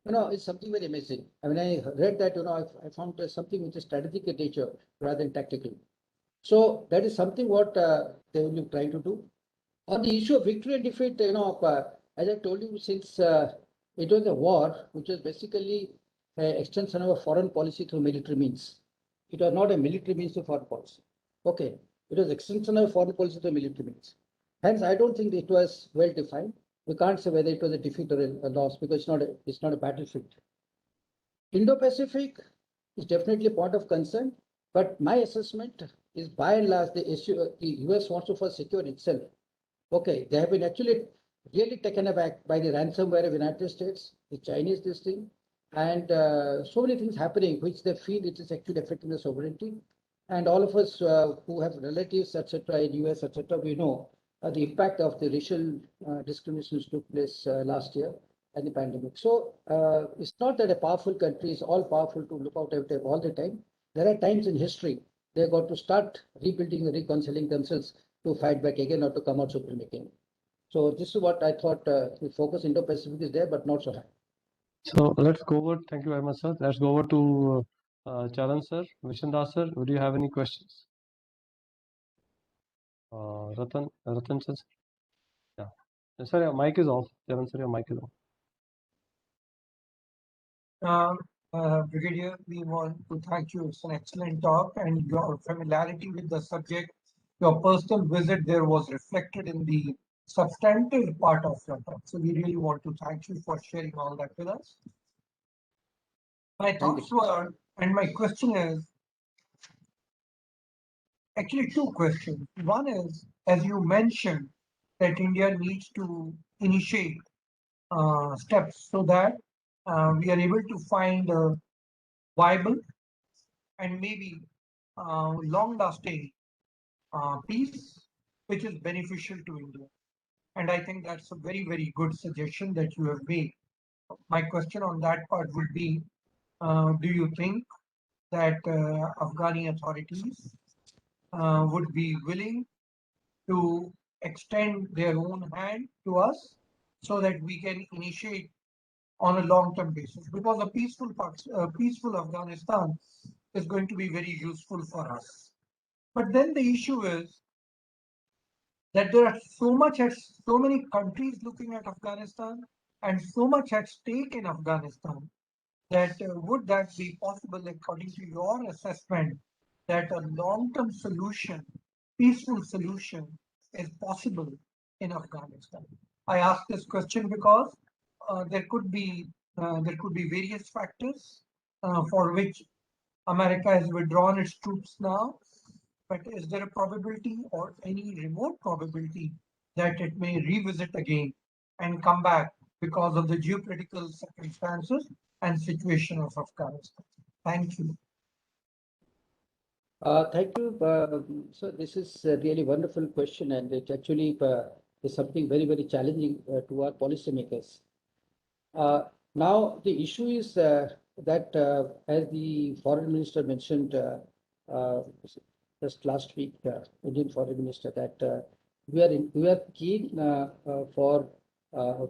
it's something very amazing. I mean, I read that, I found something which is strategic in nature rather than tactical. So that is something what they will be trying to do. On the issue of victory and defeat, as I told you, since it was a war, which was basically an extension of a foreign policy through military means. It was not a military means to foreign policy. Okay, it was extension of foreign policy through military means. Hence, I don't think it was well defined. We can't say whether it was a defeat or a loss because it's not a battlefield. Indo-Pacific is definitely a point of concern, but my assessment is by and large the US wants to first secure itself. Okay, they have been actually really taken aback by the ransomware of the United States, the Chinese this thing, and so many things happening which they feel it is actually affecting the sovereignty. And all of us who have relatives, etc., in US, etc., we know the impact of the racial discriminations took place last year and the pandemic. So it's not that a powerful country is all powerful to look out all the time. There are times in history they got to start rebuilding and reconciling themselves to fight back again or to come out supreme again. So this is what I thought the focus Indo-Pacific is there, but not so high. So let's go over, thank you very much, sir. Let's go over to Charan sir, Vishandas sir. Would you have any questions? Ratan sir? Yeah. Sir, your mic is off. Charan sir, your mic is off. Brigadier, we want to thank you. It's an excellent talk and your familiarity with the subject. Your personal visit there was reflected in the substantive part of your talk. So we really want to thank you for sharing all that with us. My thoughts were, and my question is, actually two questions. One is, as you mentioned, that India needs to initiate steps so that we are able to find viable and maybe long-lasting peace, which is beneficial to India. And I think that's a very, very good suggestion that you have made. My question on that part would be, do you think that Afghani authorities would be willing to extend their own hand to us so that we can initiate on a long-term basis? Because a peaceful Afghanistan is going to be very useful for us. But then the issue is that there are so many countries looking at Afghanistan and so much at stake in Afghanistan that would that be possible, according to your assessment, that a long-term solution, peaceful solution, is possible in Afghanistan? I ask this question because there could be various factors for which America has withdrawn its troops now. But is there a probability or any remote probability that it may revisit again and come back because of the geopolitical circumstances and situation of Afghanistan? Thank you. Thank you. So this is a really wonderful question, and it actually is something very, very challenging to our policymakers. Now, the issue is that, as the foreign minister mentioned just last week, Indian foreign minister, that we are keen for a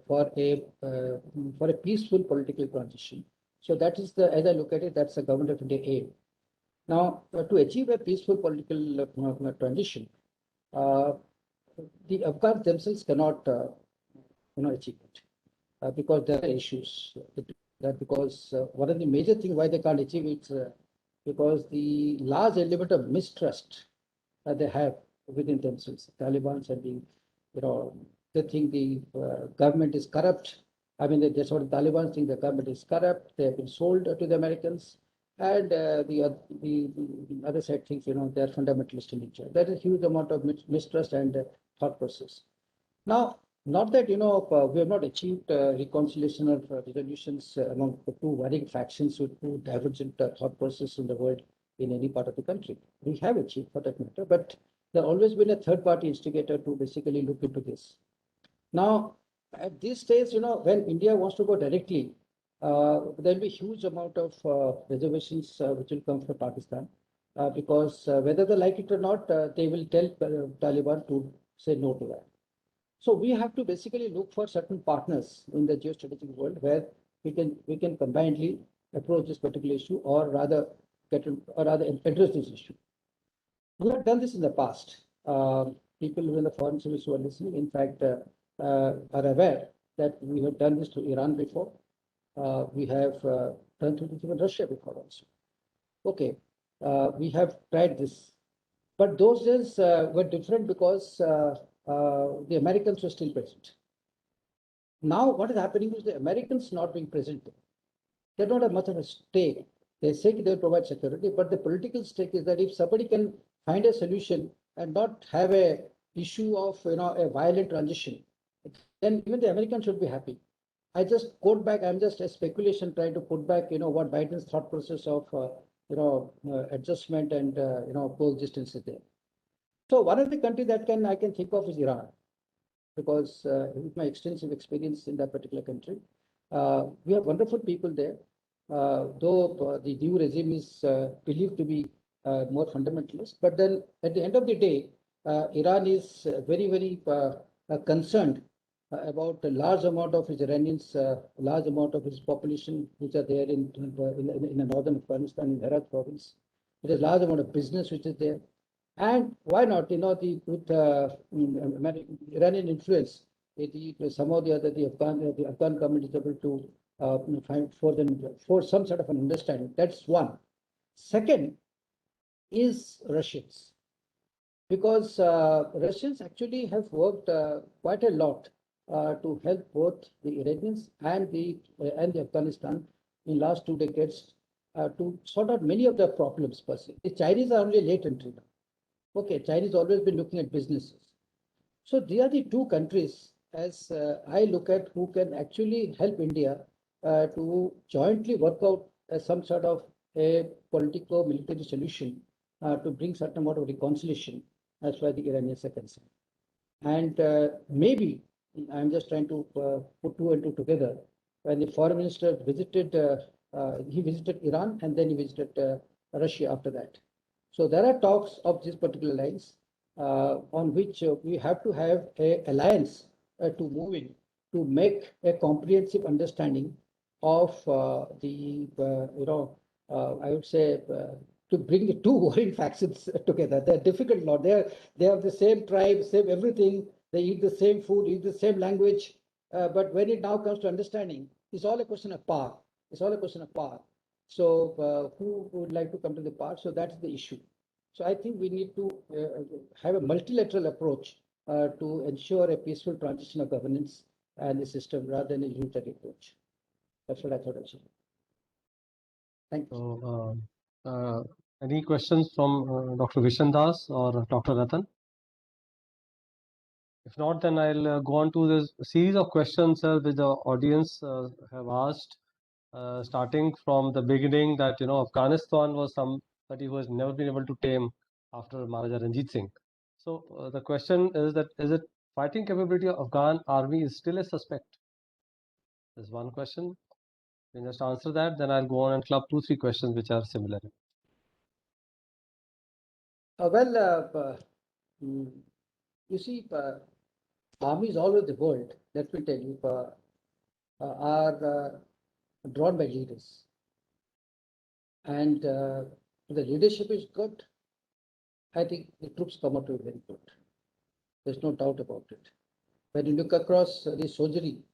peaceful political transition. So that is as I look at it, that's the government of India aim. Now, to achieve a peaceful political transition, the Afghans themselves cannot, achieve it because there are issues. Because one of the major things why they can't achieve it is because the large element of mistrust that they have within themselves. Taliban and they think the government is corrupt. I mean, that's what the Taliban think, the government is corrupt. They have been sold to the Americans. And the other side thinks, they are fundamentalist in nature. There is a huge amount of mistrust and thought process. Now, not that, we have not achieved reconciliation or resolutions among the two varying factions with two divergent thought process in the world in any part of the country. We have achieved for that matter, but there always been a third party instigator to basically look into this. Now, at this stage, when India wants to go directly, there'll be a huge amount of reservations which will come from Pakistan because whether they like it or not, they will tell Taliban to say no to that. So we have to basically look for certain partners in the geostrategic world where we can combinedly approach this particular issue, or rather address this issue. We have done this in the past. People in the foreign service who are listening, in fact, are aware that we have done this to Iran before. We have done to even Russia before also. Okay, we have tried this, but those days were different because the Americans were still present. Now, what is happening is the Americans not being present. They don't have much of a stake. They say they provide security, but the political stake is that if somebody can find a solution and not have a issue of a violent transition, then even the Americans should be happy. I just quote back. I'm just a speculation trying to put back, what Biden's thought process of adjustment and coexistence is there. So one of the countries that I can think of is Iran, because with my extensive experience in that particular country, we have wonderful people there. Though the new regime is believed to be more fundamentalist, but then at the end of the day, Iran is very, very concerned about a large amount of its Iranians, large amount of its population, which are there in the northern Afghanistan, in Herat province. There is a large amount of business which is there. And why not, with Iranian influence, somehow the other, the Afghan government is able to find for some sort of an understanding. That's one. Second is Russians, because Russians actually have worked quite a lot to help both the Iranians and the Afghanistan in last 2 decades to sort out many of the problems per se. The Chinese are only late entry now. Okay, Chinese always been looking at businesses. So they are the two countries, as I look at, who can actually help India to jointly work out some sort of a politico-military solution to bring certain amount of reconciliation as far as the Iranians are concerned. And maybe I'm just trying to put two and two together. When the foreign minister visited, he visited Iran and then he visited Russia after that. So there are talks of these particular lines on which we have to have an alliance to move in to make a comprehensive understanding of I would say to bring the two warring factions together. They're difficult lot. They have the same tribe, same everything. They eat the same food, eat the same language. But when it now comes to understanding, it's all a question of power. It's all a question of power. So who would like to come to the power? So that's the issue. So I think we need to have a multilateral approach to ensure a peaceful transition of governance and the system rather than a unitary approach. That's what I thought I'd say. Thank you. So, any questions from Dr. Vishan Das or Dr. Ratan? If not, then I'll go on to this series of questions which the audience have asked, starting from the beginning that, Afghanistan was somebody who has never been able to tame after Maharaja Ranjit Singh. So the question is that, is it fighting capability of Afghan army is still a suspect? There's one question. You can just answer that, then I'll go on and club 2-3 questions which are similar. You see, armies all over the world, let me tell you, are drawn by leaders. And the leadership is good. I think the troops come out to be very good. There's no doubt about it. When you look across the soldierly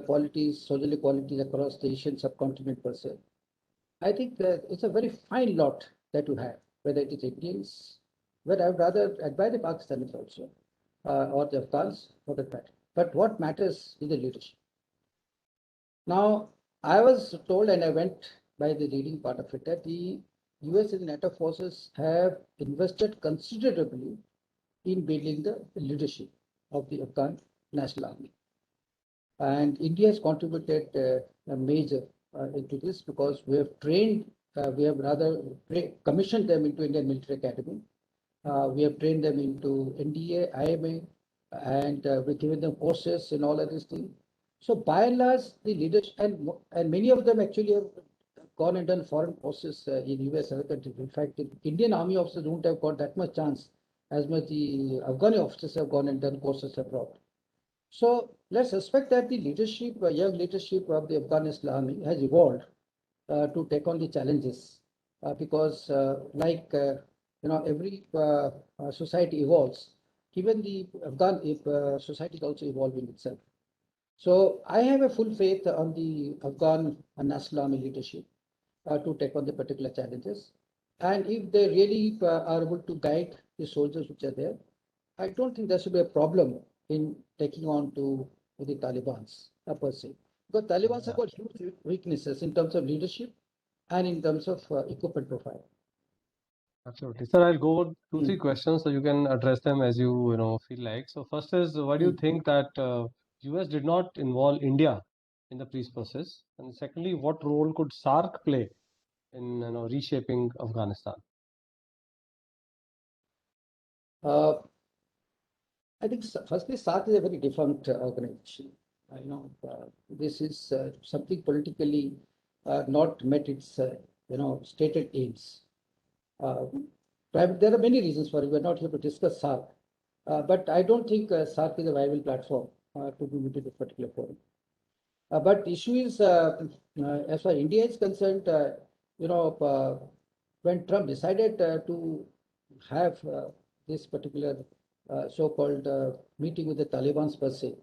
qualities across the Asian subcontinent per se, I think that it's a very fine lot that you have, whether it is Indians, but I would rather admire the Pakistanis also, or the Afghans for that matter. But what matters is the leadership. Now, I was told, and I went by the reading part of it, that the US and NATO forces have invested considerably in building the leadership of the Afghan National Army. And India has contributed a major into this because we have trained, we have rather commissioned them into Indian Military Academy. We have trained them into NDA, IMA, and we've given them courses and all of these things. So by and large, the leaders, and many of them actually have gone and done foreign courses in US and other countries. In fact, the Indian Army officers don't have got that much chance as much the Afghani officers have gone and done courses abroad. So let's suspect that the leadership, young leadership of the Afghanistan Army has evolved to take on the challenges because every society evolves. Even the Afghan society is also evolving itself. So I have a full faith on the Afghan National Army leadership to take on the particular challenges. And if they really are able to guide the soldiers which are there, I don't think there should be a problem in taking on to the Talibans per se. Because Talibans have got huge weaknesses in terms of leadership and in terms of equipment profile. Absolutely. Sir, I'll go 2-3 questions so you can address them as you feel like. So first is, why do you think that US did not involve India in the peace process? And secondly, what role could SARC play in reshaping Afghanistan? I think firstly, SARC is a very defunct organization. This is something politically not met its stated aims. There are many reasons for it. We're not here to discuss SARC, but I don't think SARC is a viable platform to be into this particular forum. But the issue is, as far as India is concerned, when Trump decided to have this particular so-called meeting with the Taliban per se.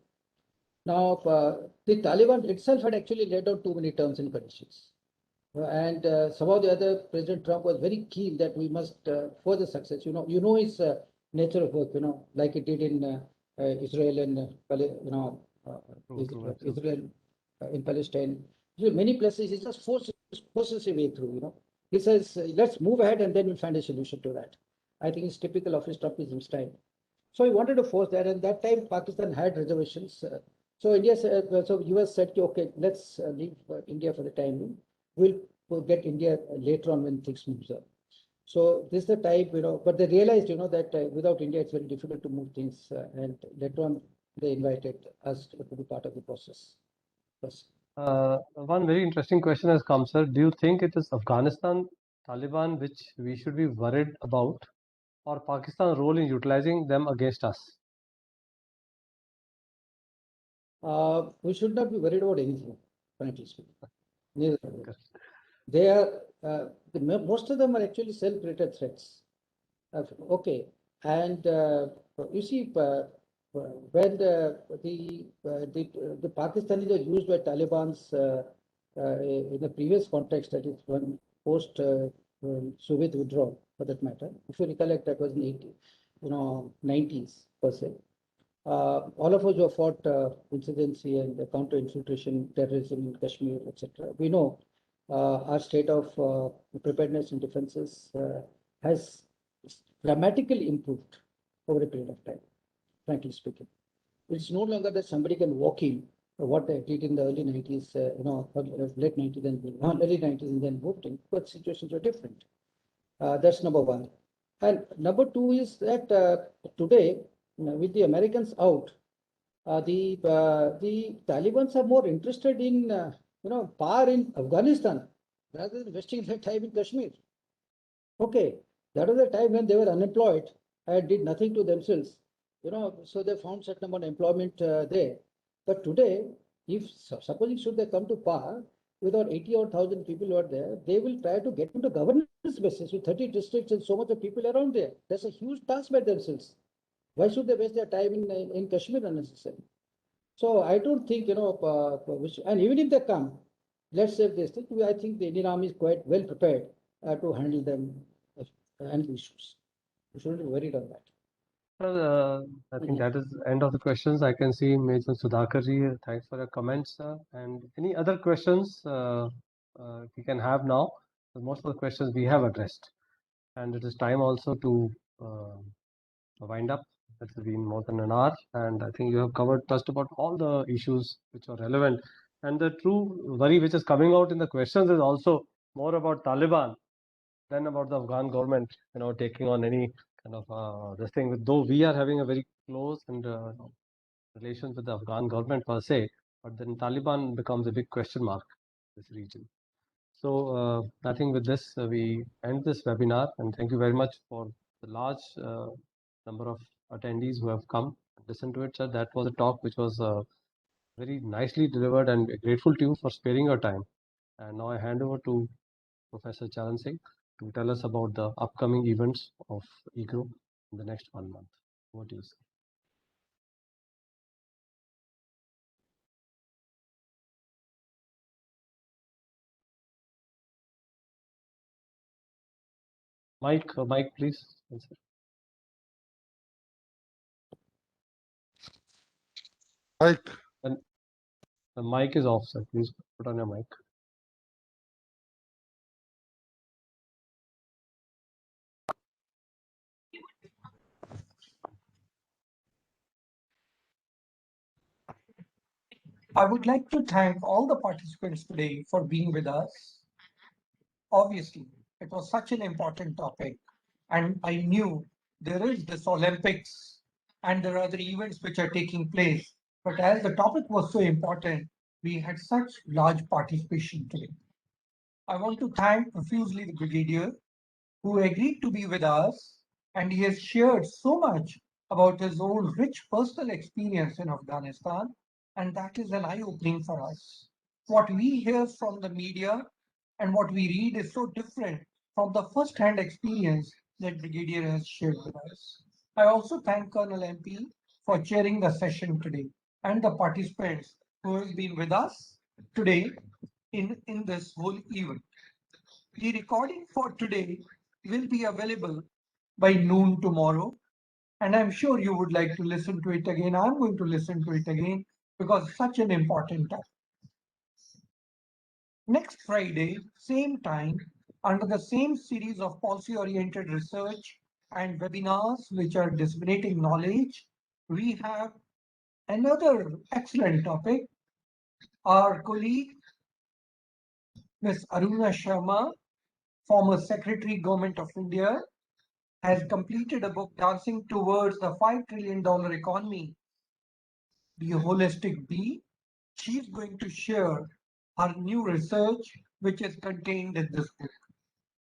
Now, the Taliban itself had actually laid out too many terms and conditions. And somehow the other, President Trump was very keen that we must further success. His nature of work, like it did in Israel and Israel in Palestine. Many places, he just forces a way through. He says, let's move ahead and then we'll find a solution to that. I think it's typical of his Trumpism style. So he wanted to force that, and that time Pakistan had reservations. So US said, okay, let's leave India for the time being. We'll get India later on when things move up. So this is the type, but they realized, that without India, it's very difficult to move things. And later on, they invited us to be part of the process. Yes. One very interesting question has come, sir. Do you think it is Afghanistan, Taliban, which we should be worried about, or Pakistan's role in utilizing them against us? We should not be worried about anything, frankly speaking. Neither are they. They are, most of them are actually self-created threats. Okay, and you see, when the Pakistanis are used by Taliban's in the previous context, that is when post Soviet withdrawal, for that matter. If you recollect, that was in the 90s per se. All of us who have fought insurgency and counter-infiltration, terrorism in Kashmir, etc. We know our state of preparedness and defenses has dramatically improved over a period of time, frankly speaking. It's no longer that somebody can walk in what they did in the early 90s, late 90s and early 90s and then moved in, but situations are different. That's number one. And number two is that today, with the Americans out, the Taliban are more interested in, power in Afghanistan rather than investing their time in Kashmir. Okay, that was the time when they were unemployed and did nothing to themselves, so they found certain amount of employment there. But today, if supposing should they come to power, without 80 or 1,000 people who are there, they will try to get into governance basis with 30 districts and so much of people around there. That's a huge task by themselves. Why should they waste their time in Kashmir unnecessarily? So I don't think, and even if they come, let's say this thing, I think the Indian Army is quite well prepared to handle them and issues. We shouldn't be worried on that. Well, I think that is the end of the questions. I can see Major Sudhakarji. Thanks for your comments, sir. And any other questions we can have now? Most of the questions we have addressed. And it is time also to wind up. It's been more than an hour, and I think you have covered just about all the issues which are relevant. And the true worry which is coming out in the questions is also more about Taliban than about the Afghan government, taking on any kind of this thing. Though we are having a very close and relations with the Afghan government per se, but then Taliban becomes a big question mark in this region. So I think with this we end this webinar, and thank you very much for the large number of attendees who have come and listened to it, sir. That was a talk which was very nicely delivered, and grateful to you for sparing your time. And now I hand over to Professor Charan Singh to tell us about the upcoming events of EGROW in the next 1 month. Over to you, sir. Mike, please. Mike. The mic is off, sir. Please put on your mic. I would like to thank all the participants today for being with us. Obviously, it was such an important topic, and I knew there is this Olympics and there are other events which are taking place. But as the topic was so important, we had such large participation today. I want to thank profusely the Brigadier who agreed to be with us, and he has shared so much about his own rich personal experience in Afghanistan, and that is an eye-opening for us. What we hear from the media and what we read is so different from the first-hand experience that Brigadier has shared with us. I also thank Colonel MP for chairing the session today and the participants who have been with us today in this whole event. The recording for today will be available by noon tomorrow, and I'm sure you would like to listen to it again. I'm going to listen to it again because it's such an important topic. Next Friday, same time, under the same series of policy-oriented research and webinars which are disseminating knowledge, we have another excellent topic. Our colleague Ms. Aruna Sharma, former Secretary, Government of India, has completed a book, Dancing Towards the $5 trillion Economy, The Holistic Bee. She's going to share her new research, which is contained in this book.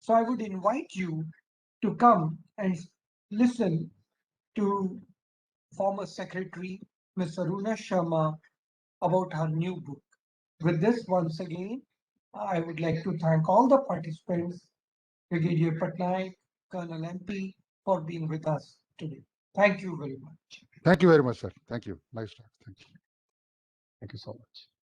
So I would invite you to come and listen to former Secretary Ms. Aruna Sharma about her new book. With this, once again, I would like to thank all the participants, Brigadier Patnaik, Colonel MP, for being with us today. Thank you very much. Thank you very much, sir. Thank you. Nice talk. Thank you. Thank you so much.